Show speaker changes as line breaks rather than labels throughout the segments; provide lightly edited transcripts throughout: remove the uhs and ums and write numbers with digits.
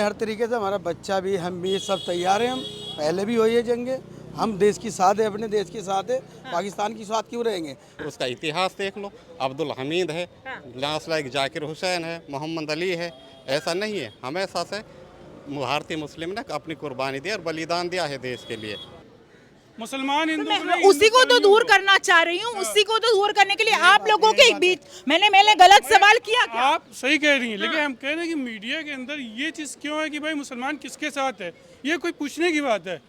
हर तरीके से हमारा बच्चा भी, हम भी सब तैयार हैं। हम पहले भी हुई है जंगे, हम देश के साथ है, अपने देश के साथ है। पाकिस्तान के साथ क्यों रहेंगे?
उसका इतिहास देख लो, अब्दुल हमीद है, लास्ट लाइक जाकिर हुसैन है, मोहम्मद अली है। ऐसा नहीं है, हमेशा से भारतीय मुस्लिम ने अपनी कुर्बानी दी और बलिदान दिया है देश के लिए।
मुसलमान हिंदू
मैं उसी को तो दूर करना चाह रही हूँ। उसी को तो दूर करने के लिए आप लोगों के बीच मैंने गलत सवाल किया क्या?
आप सही कह रही हैं, लेकिन हम कह रहे हैं कि मीडिया के अंदर ये चीज क्यों है कि भाई मुसलमान किसके साथ है? ये कोई पूछने की बात है?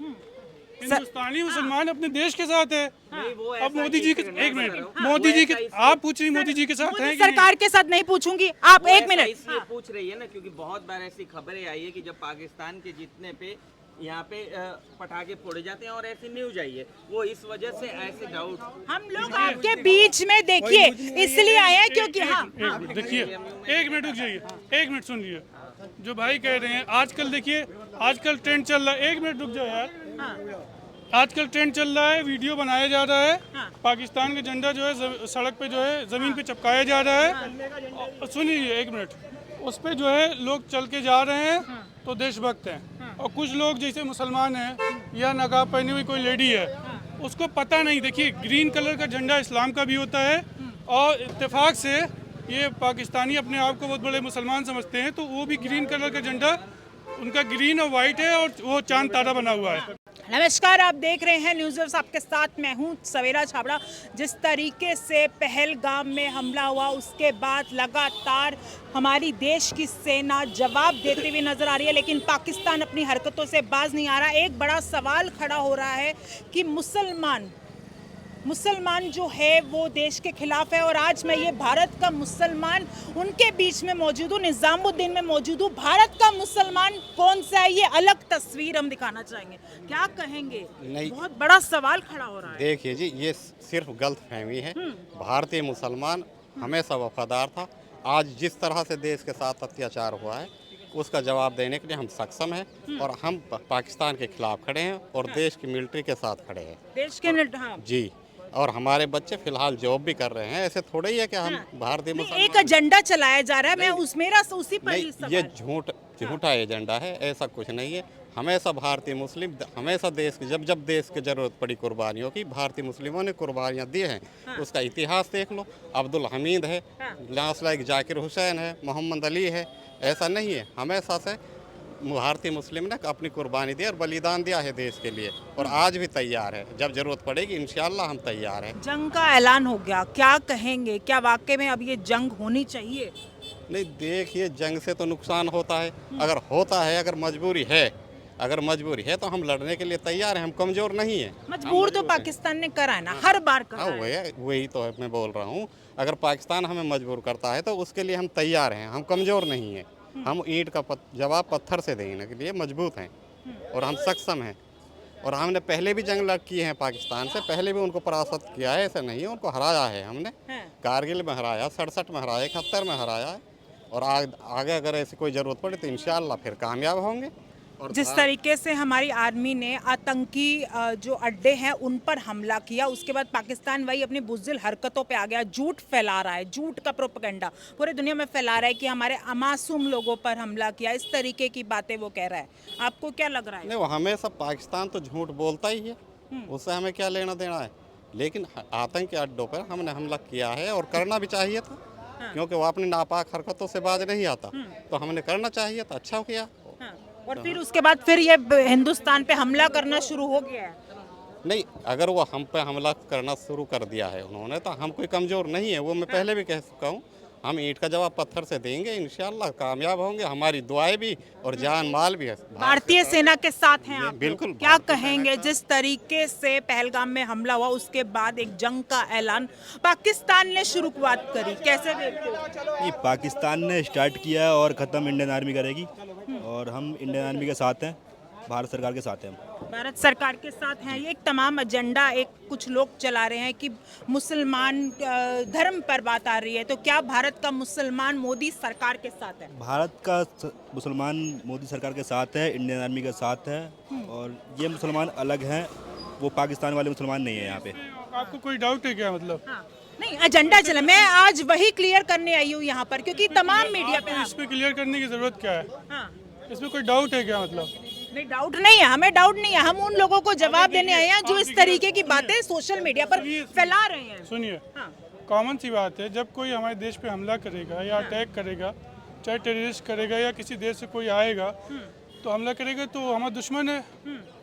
हिंदुस्तानी मुसलमान अपने देश के साथ है। अब मोदी जी के, एक मिनट, मोदी जी के, आप पूछ रही मोदी जी के साथ है कि
सरकार के साथ नहीं पूछूंगी। आप एक मिनट,
इसलिए पूछ रही है ना क्योंकि बहुत बार ऐसी खबरें आई है कि जब पाकिस्तान के जीतने पे यहाँ पे पटाखे फोड़े जाते हैं और ऐसी न्यूज आई है, वो इस वजह से ऐसे डाउट
हम लोग आपके बीच में देखिए इसलिए आए हैं क्योंकि हाँ
देखिए, एक मिनट रुक जाइए, एक मिनट सुन लीजिए जो भाई कह रहे हैं। आजकल देखिए, आजकल ट्रेंड चल रहा है, एक मिनट रुक जाओ यार। आजकल ट्रेंड चल रहा है, वीडियो बनाया जा रहा है, पाकिस्तान का झंडा जो है सड़क पे जो है जमीन पे चिपकाया जा रहा है। सुनिए एक मिनट, उस पे जो है लोग चल के जा रहे हैं तो देशभक्त हैं, और कुछ लोग जैसे मुसलमान हैं या नकाब पहनी हुई कोई लेडी है, उसको पता नहीं। देखिए, ग्रीन कलर का झंडा इस्लाम का भी होता है, और इत्तेफाक से ये पाकिस्तानी अपने आप को बहुत बड़े मुसलमान समझते हैं, तो वो भी ग्रीन कलर का झंडा उनका ग्रीन और वाइट है, और वो चांद तारा बना हुआ है।
नमस्कार, आप देख रहे हैं न्यूज़ वर्स, आपके साथ मैं हूं सवेरा छाबड़ा। जिस तरीके से पहलगाम में हमला हुआ, उसके बाद लगातार हमारी देश की सेना जवाब देते हुए नजर आ रही है, लेकिन पाकिस्तान अपनी हरकतों से बाज नहीं आ रहा। एक बड़ा सवाल खड़ा हो रहा है कि मुसलमान जो है वो देश के खिलाफ है, और आज मैं ये भारत का मुसलमान उनके बीच में मौजूद हूँ, निजामुद्दीन में मौजूद हूँ। भारत का मुसलमान कौन सा है, ये अलग तस्वीर हम दिखाना चाहेंगे। क्या कहेंगे? बहुत बड़ा सवाल खड़ा हो रहा है।
देखिए जी, ये सिर्फ गलतफहमी है। भारतीय मुसलमान हमेशा वफादार था। आज जिस तरह से देश के साथ अत्याचार हुआ है, उसका जवाब देने के लिए हम सक्षम हैं, और हम पाकिस्तान के खिलाफ खड़े हैं और देश की मिलिट्री के साथ खड़े हैं।
देश के हाँ।
जी, और हमारे बच्चे फिलहाल जॉब भी कर रहे हैं। ऐसे थोड़ा ही है कि हम भारतीय मुसलमान।
एक एजेंडा चलाया जा रहा है, मैं उसी पर ही सवाल।
ये झूठा एजेंडा है, ऐसा कुछ नहीं है। हमेशा भारतीय मुस्लिम, हमेशा देश की जब देश की जरूरत पड़ी कुर्बानियों की, भारतीय मुस्लिमों ने कुर्बानियाँ दी हैं। उसका इतिहास देख लो, अब्दुल हमीद है, लास्ट लाइक जाकिर हुसैन है, मोहम्मद अली है। ऐसा नहीं है, हमेशा से भारतीय मुस्लिम ने अपनी कुर्बानी दी और बलिदान दिया है देश के लिए, और आज भी तैयार है। जब जरूरत पड़ेगी इंशाल्लाह हम तैयार हैं।
जंग का ऐलान हो गया, क्या कहेंगे? क्या वाकई में अब ये जंग होनी चाहिए?
नहीं, देखिए, जंग से तो नुकसान होता है। अगर होता है, अगर मजबूरी है तो हम लड़ने के लिए तैयार हैं। हम कमजोर नहीं है।
मजबूर तो पाकिस्तान ने करा है ना, हर बार करा है।
वही तो मैं बोल रहा हूँ। अगर पाकिस्तान हमें मजबूर करता है तो उसके लिए हम तैयार हैं। हम कमजोर नहीं हैं। हम ईंट का जवाब पत्थर से देने के लिए मजबूत हैं, और हम सक्षम हैं। और हमने पहले भी जंग लड़ किए हैं पाकिस्तान से, पहले भी उनको परास्त किया है। ऐसा नहीं है, उनको हराया है हमने। कारगिल में हराया, 67 में हराया, 71 में हराया है, और आगे अगर ऐसी कोई ज़रूरत पड़े तो इंशाअल्लाह फिर कामयाब होंगे। और
जिस तरीके से हमारी आर्मी ने आतंकी जो अड्डे हैं उन पर हमला किया, उसके बाद पाकिस्तान वही अपनी बुज़दिल हरकतों पे आ गया, झूठ फैला रहा है, झूठ का प्रोपेगेंडा पूरी दुनिया में फैला रहा है कि हमारे अमासूम लोगों पर हमला किया। इस तरीके की बातें वो कह रहा है। आपको क्या लग रहा है?
नहीं, वो हमेशा पाकिस्तान तो झूठ बोलता ही है, उससे हमें क्या लेना देना है। लेकिन आतंकी अड्डों पर हमने हमला किया है, और करना भी चाहिए था, क्योंकि वो अपनी नापाक हरकतों से बाज नहीं आता, तो हमने करना चाहिए था। अच्छा किया।
और फिर उसके बाद फिर ये हिंदुस्तान पे हमला करना शुरू हो गया है।
नहीं, अगर वो हम पे हमला करना शुरू कर दिया है उन्होंने, तो हम कोई कमज़ोर नहीं है। वो मैं पहले भी कह चुका हूँ, हम ईंट का जवाब पत्थर से देंगे, इंशाल्लाह कामयाब होंगे। हमारी दुआएं भी और जान माल भी है।
भारतीय सेना के साथ हैं आप?
बिल्कुल।
क्या कहेंगे जिस तरीके से पहलगाम में हमला हुआ, उसके बाद एक जंग का ऐलान पाकिस्तान ने शुरुआत करी, कैसे देखते हो?
ये पाकिस्तान ने स्टार्ट किया और ख़त्म इंडियन आर्मी करेगी, और हम इंडियन आर्मी के साथ हैं, भारत सरकार के साथ हैं।
भारत सरकार के साथ हैं। ये एक तमाम एजेंडा एक कुछ लोग चला रहे हैं कि मुसलमान धर्म पर बात आ रही है, तो क्या भारत का मुसलमान मोदी सरकार के साथ है?
भारत का मुसलमान मोदी सरकार के साथ है, इंडियन आर्मी के साथ है, और ये मुसलमान अलग हैं, वो पाकिस्तान वाले मुसलमान नहीं है यहाँ पे।
आपको कोई डाउट है क्या? मतलब
नहीं, एजेंडा चला, मैं आज वही क्लियर करने आई हूँ यहाँ पर, क्योंकि तमाम मीडिया पे
इस पे क्लियर करने की जरूरत क्या है? इसमें कोई डाउट है क्या मतलब?
नहीं, डाउट नहीं है, हमें डाउट नहीं है। हम उन लोगों को जवाब देने आए हैं जो इस तरीके की बातें सोशल मीडिया पर फैला रहे हैं।
सुनिए,
हाँ।
कॉमन सी बात है, जब कोई हमारे देश पे हमला करेगा या अटैक करेगा, चाहे टेररिस्ट करेगा या किसी देश से कोई आएगा तो हमला करेगा तो हमारा दुश्मन है,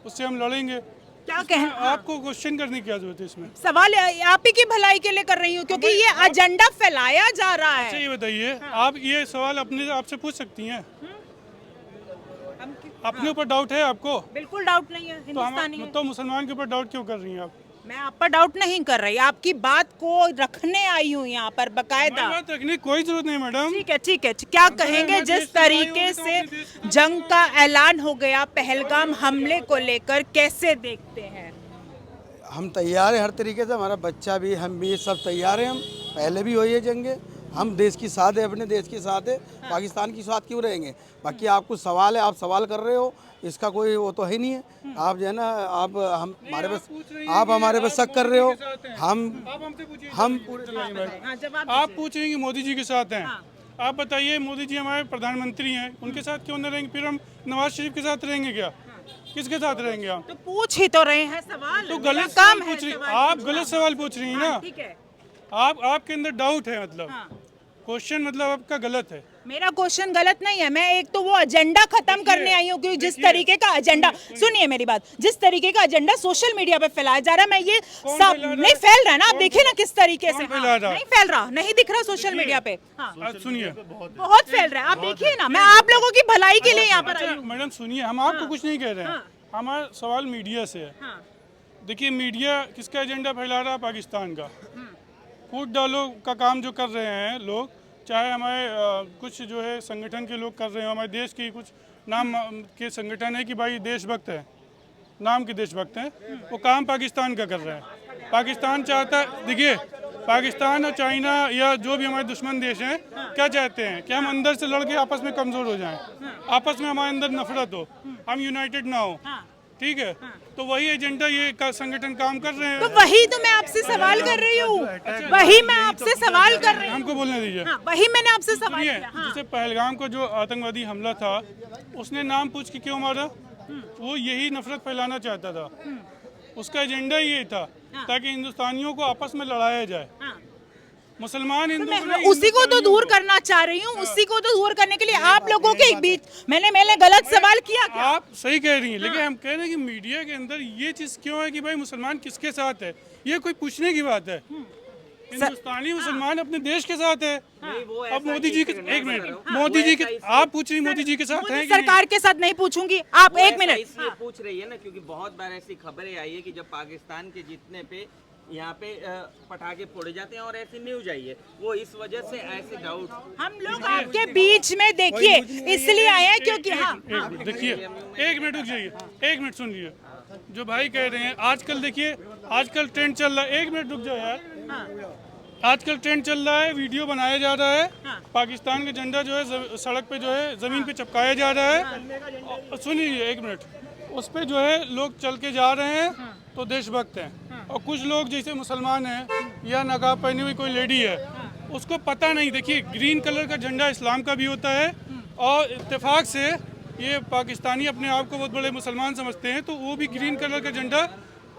उससे हम लड़ेंगे।
क्या कहना,
आपको क्वेश्चन करने की क्या जरूरत है इसमें?
सवाल आप ही की भलाई के लिए कर रही हूँ क्योंकि ये एजेंडा फैलाया जा रहा
अच्छा
है।
ये बताइए, आप ये सवाल अपने आपसे पूछ सकती हैं? अपने ऊपर डाउट है आपको?
बिल्कुल डाउट नहीं है,
तो
हिंदुस्तानी है।
तो मुसलमान के ऊपर डाउट क्यों कर रही हैं आप?
मैं आप पर डाउट नहीं कर रही, आपकी बात को रखने आई हूँ यहाँ पर बकायदा।
हमारी बात रखने की कोई जरूरत नहीं मैडम।
ठीक है, ठीक है। क्या कहेंगे जिस तरीके से जंग का ऐलान हो गया पहलगाम हमले को लेकर, कैसे देखते हैं?
हम तैयार हैं हर तरीके से, हमारा बच्चा भी, हम भी, सब तैयार हैं। हम पहले भी हुई है जंगे, हम देश की साथ है, अपने देश के साथ है, पाकिस्तान की साथ क्यों रहेंगे? बाकी आपको सवाल है, आप सवाल कर रहे हो, इसका कोई वो तो है नहीं है। आप जो है ना, आप हम हमारे बस, आप हमारे बस शक कर रहे हो। हम
आप पूछ रहे हैं कि मोदी जी के साथ हैं। आप बताइए, मोदी जी हमारे प्रधानमंत्री हैं, उनके साथ क्यों न रहेंगे? फिर हम नवाज शरीफ के साथ रहेंगे क्या? किसके साथ रहेंगे हम?
तो पूछ ही तो रहे हैं सवाल,
तो गलत
काम
सवाल
है
पूछ रही,
सवाल
आप
पूछना।
गलत सवाल पूछ रही हैं ना।
ठीक है,
आपके अंदर डाउट है, मतलब क्वेश्चन मतलब आपका गलत है।
मेरा क्वेश्चन गलत नहीं है। मैं एक तो वो एजेंडा खत्म करने आई हूँ, क्योंकि जिस तरीके का एजेंडा, सुनिए मेरी बात, जिस तरीके का एजेंडा सोशल मीडिया पे फैलाया जा रहा है, मैं ये सब नहीं फैल रहा है ना, आप देखिए ना किस तरीके से
फैला रहा है?
नहीं फैल रहा, नहीं दिख रहा सोशल मीडिया पे। हाँ,
सुनिए,
बहुत फैल रहा है, आप देखिए ना। मैं आप लोगों की भलाई के लिए यहाँ पर आई हूँ।
मैडम सुनिए, हम आपको कुछ नहीं कह रहे हैं, हमारा सवाल मीडिया से है। देखिए, मीडिया किसका एजेंडा फैला रहा है? पाकिस्तान का। कूट डालो का काम जो कर रहे हैं लोग, चाहे हमारे कुछ जो है संगठन के लोग कर रहे हैं, हमारे देश के कुछ नाम के संगठन है कि भाई देशभक्त है, नाम के देशभक्त हैं, वो काम पाकिस्तान का कर रहे हैं। पाकिस्तान चाहता है, देखिए, पाकिस्तान और चाइना या जो भी हमारे दुश्मन देश हैं, क्या चाहते हैं कि हम अंदर से लड़के आपस में कमज़ोर हो जाएं, आपस में हमारे अंदर नफरत हो, हम यूनाइटेड ना हो। ठीक है, तो वही एजेंडा ये संगठन काम कर रहे हैं।
तो वही तो मैं आपसे सवाल कर रही हूँ, वही मैं आपसे सवाल कर रही हूँ।
हमको बोलने दीजिए।
वही मैंने आपसे सवाल
सुनिए,
किया।
जैसे पहलगाम को जो आतंकवादी हमला था, उसने नाम पूछ के क्यों मारा? वो यही नफरत फैलाना चाहता था, उसका एजेंडा ये था ताकि हिंदुस्तानियों को आपस में लड़ाया जाए। मुसलमान हिंदू
मैं उसी को तो दूर करना चाह रही हूँ, उसी को तो दूर करने के लिए आप लोगों के बीच मैंने गलत सवाल किया क्या?
आप सही कह रही हैं, लेकिन हम कह रहे हैं कि मीडिया के अंदर ये चीज क्यों है कि भाई मुसलमान किसके साथ है? ये कोई पूछने की बात है? हिंदुस्तानी मुसलमान अपने देश के साथ है। अब मोदी जी के, एक मिनट, मोदी जी के, आप पूछ रही मोदी जी के साथ है?
सरकार के साथ नहीं पूछूंगी, आप एक मिनट।
इसलिए पूछ रही है ना क्योंकि बहुत बार ऐसी खबरें आई है कि जब पाकिस्तान के जीतने पे यहाँ पे पटाखे फोड़े जाते हैं और ऐसी न्यूज आई है, वो इस वजह से ऐसे डाउट
हम लोग आपके बीच में देखिए इसलिए आए हैं क्योंकि
देखिए, एक मिनट रुक जाइए, एक मिनट सुन लीजिए। जो भाई कह रहे हैं, आजकल देखिए, आजकल ट्रेंड चल रहा है, एक मिनट रुक जाओ यार। आजकल ट्रेंड चल रहा है, वीडियो बनाया जा रहा है, पाकिस्तान का झंडा जो है सड़क पे जो है जमीन पे चिपकाया जा रहा है। सुनिए एक मिनट, उस पे जो है लोग चल के जा रहे हैं तो देशभक्त हैं, और कुछ लोग जैसे मुसलमान हैं या नकाब पहनी हुई कोई लेडी है, उसको पता नहीं। देखिए, ग्रीन कलर का झंडा इस्लाम का भी होता है, और इत्तेफाक से ये पाकिस्तानी अपने आप को बहुत बड़े मुसलमान समझते हैं, तो वो भी ग्रीन कलर का झंडा,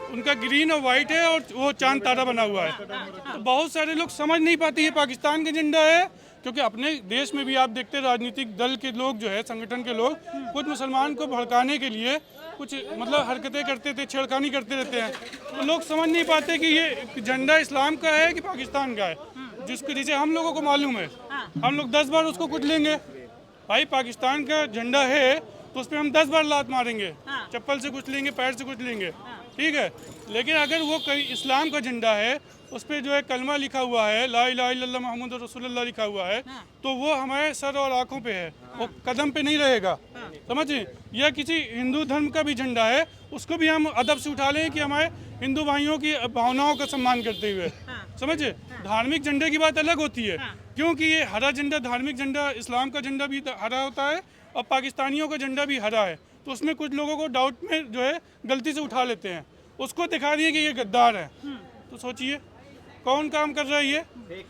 उनका ग्रीन और वाइट है, और वो चांद तारा बना हुआ है। तो बहुत सारे लोग समझ नहीं पाते ये पाकिस्तान का झंडा है, क्योंकि अपने देश में भी आप देखते हैं राजनीतिक दल के लोग जो है, संगठन के लोग, कुछ मुसलमान को भड़काने के लिए कुछ मतलब हरकतें करते थे, छेड़खानी करते रहते हैं। तो लोग समझ नहीं पाते कि ये झंडा इस्लाम का है कि पाकिस्तान का है, जिसको जैसे हम लोगों को मालूम है, हम लोग 10 बार उसको कुट लेंगे। भाई पाकिस्तान का झंडा है तो उस पर हम 10 बार लात मारेंगे, चप्पल से कुछ लेंगे, पैर से कुछ लेंगे, ठीक है। लेकिन अगर वो कोई इस्लाम का झंडा है, उस पर जो है कलमा लिखा हुआ है, ला इलाहा इल्लल्लाह मुहम्मद रसूलुल्लाह लिखा हुआ है, तो वो हमारे सर और आंखों पे है, वो कदम पे नहीं रहेगा, समझिए। या किसी हिंदू धर्म का भी झंडा है, उसको भी हम अदब से उठा लें कि हमारे हिंदू भाइयों की भावनाओं का सम्मान करते हुए, समझिए। धार्मिक झंडे की बात अलग होती है, क्योंकि ये हरा झंडा, धार्मिक झंडा, इस्लाम का झंडा भी हरा होता है और पाकिस्तानियों का झंडा भी हरा है, तो उसमें कुछ लोगों को डाउट में जो है गलती से उठा लेते हैं, उसको दिखा दिए कि ये गद्दार है, तो सोचिए। कौन काम कर रहा है ये?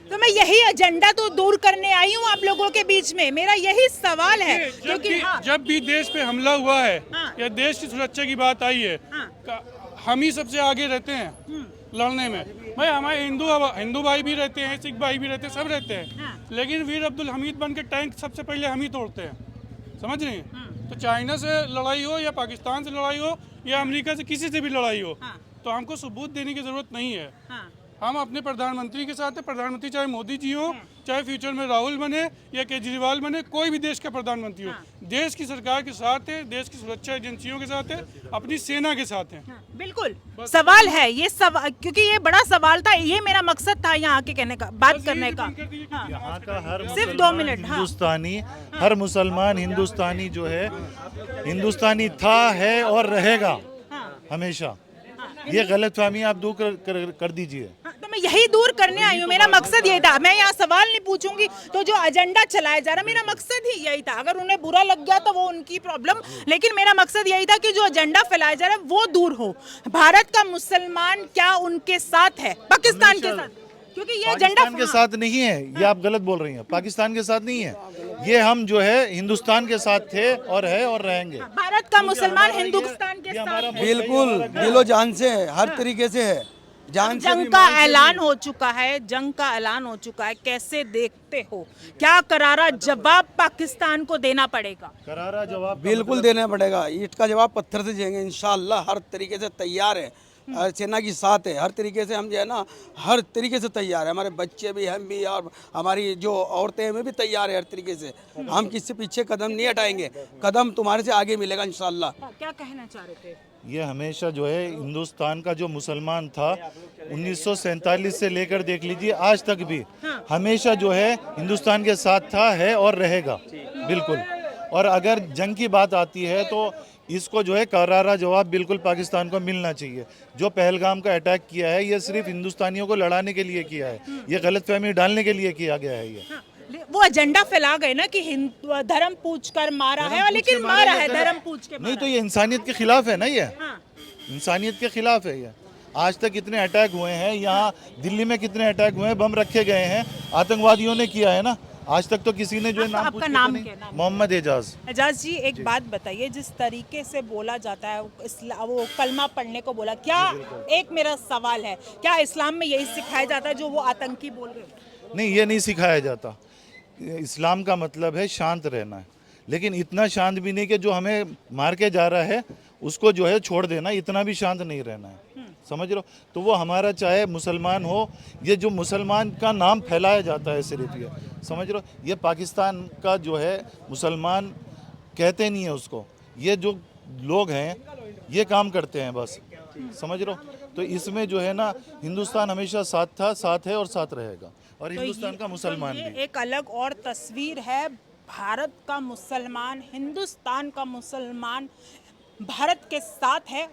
तो मैं यही एजेंडा तो दूर करने आई हूँ आप लोगों के बीच में, मेरा यही सवाल है क्योंकि
जब भी देश पे हमला हुआ है
हाँ।
या देश की सुरक्षा की बात आई है,
हाँ।
हम ही सबसे आगे रहते हैं लड़ने में। भाई हमारे हिंदू भाई भी रहते हैं, सिख भाई भी रहते हैं, सब रहते हैं,
हाँ।
लेकिन वीर अब्दुल हमीद बन के टैंक सबसे पहले हम ही तोड़ते हैं, समझ रही हैं? तो चाइना से लड़ाई हो या पाकिस्तान से लड़ाई हो या अमेरिका से किसी से भी लड़ाई हो,
हाँ।
तो हमको सबूत देने की जरूरत नहीं है।
हाँ।
हम अपने प्रधानमंत्री के साथ है। प्रधानमंत्री चाहे मोदी जी हो, चाहे फ्यूचर में राहुल बने या केजरीवाल बने, कोई भी देश का प्रधानमंत्री हो, देश की सरकार के साथ है, देश की सुरक्षा एजेंसियों के साथ है, अपनी सेना के साथ है।
बिल्कुल सवाल है ये सवाल, क्योंकि ये बड़ा सवाल था, ये मेरा मकसद था यहाँ आके कहने का, बात करने का। हाँ।
यहाँ का हर
सिर्फ 2 मिनट। हाँ।
हिंदुस्तानी, हर मुसलमान हिंदुस्तानी जो है, हिंदुस्तानी था, है और रहेगा हमेशा। ये गलतफहमी आप दूर कर दीजिए।
हाँ, तो मैं यही दूर करने आई हूँ, मेरा मकसद यही था। मैं यहाँ सवाल नहीं पूछूंगी, तो जो एजेंडा चलाया जा रहा, मेरा मकसद ही यही था। अगर उन्हें बुरा लग गया तो वो उनकी प्रॉब्लम, लेकिन मेरा मकसद यही था कि जो एजेंडा फैलाया जा रहा है वो दूर हो। भारत का मुसलमान क्या उनके साथ है पाकिस्तान के साथ? क्योंकि ये एजेंडा
पाकिस्तान के साथ नहीं है, ये आप गलत बोल रही हैं। पाकिस्तान के साथ नहीं है, ये हम जो है हिंदुस्तान के साथ थे और है और रहेंगे।
भारत का मुसलमान हिंदुस्तान के साथ है।
बिल्कुल दिलो जान से है, हर तरीके से है, जान से भी,
जंग का
माल से भी।
ऐलान हो चुका है, जंग का ऐलान हो चुका है, कैसे देखते हो? क्या करारा जवाब पाकिस्तान को देना पड़ेगा?
करारा जवाब
बिल्कुल देना पड़ेगा। ईंट का जवाब पत्थर से देंगे इंशाल्लाह। हर तरीके से तैयार है, हर सेना की साथ है, हर तरीके से हम जो है ना, हर तरीके से तैयार है। हमारे बच्चे भी, हम भी, और हमारी जो औरतें हैं, वे भी तैयार है हर तरीके से। हम किसी पीछे कदम नहीं हटाएंगे, कदम तुम्हारे से आगे मिलेगा इंशाल्लाह।
क्या कहना चाह रहे थे?
ये हमेशा जो है हिंदुस्तान का जो मुसलमान था 1947 से लेकर देख लीजिए आज तक भी हमेशा जो है हिंदुस्तान के साथ था, है और रहेगा बिल्कुल। और अगर जंग की बात आती है तो इसको जो है करारा जवाब बिल्कुल पाकिस्तान को मिलना चाहिए। जो पहलगाम का अटैक किया है ये सिर्फ हिंदुस्तानियों को लड़ाने के लिए किया है, ये गलतफहमी डालने के लिए किया गया है। ये
वो एजेंडा फैला गए ना कि धर्म पूछ कर मारा है, लेकिन मारा है धर्म पूछ के
नहीं, तो ये इंसानियत के खिलाफ है ना, ये
हाँ।
इंसानियत के खिलाफ है। ये आज तक कितने अटैक हुए हैं, यहाँ दिल्ली में कितने अटैक हुए हैं, बम रखे गए हैं, आतंकवादियों ने किया है ना। आज तक तो किसी ने जो है नाम
आपका
पूछ के
नाम
तो नहीं।
क्या नाम?
मोहम्मद एजाज।
एजाज जी, एक बात बताइए, जिस तरीके से बोला जाता है वो कलमा पढ़ने को बोला, क्या एक मेरा सवाल है, क्या इस्लाम में यही सिखाया जाता है जो वो आतंकी बोल रहे हैं?
नहीं, ये नहीं सिखाया जाता। इस्लाम का मतलब है शांत रहना है, लेकिन इतना शांत भी नहीं कि जो हमें मार के जा रहा है उसको जो है छोड़ देना, इतना भी शांत नहीं रहना है, समझ रहे हो। तो वो हमारा चाहे मुसलमान हो, ये जो मुसलमान का नाम फैलाया जाता है सिर्फ, ये समझ रहे हो, ये पाकिस्तान का जो है मुसलमान कहते नहीं है उसको, ये जो लोग हैं ये काम करते हैं बस, समझ रहे हो। तो इसमें जो है ना हिंदुस्तान हमेशा साथ था, साथ है और साथ रहेगा, और हिंदुस्तान का मुसलमान
ये
भी।
एक अलग और तस्वीर है, भारत का मुसलमान, हिंदुस्तान का मुसलमान भारत के साथ है।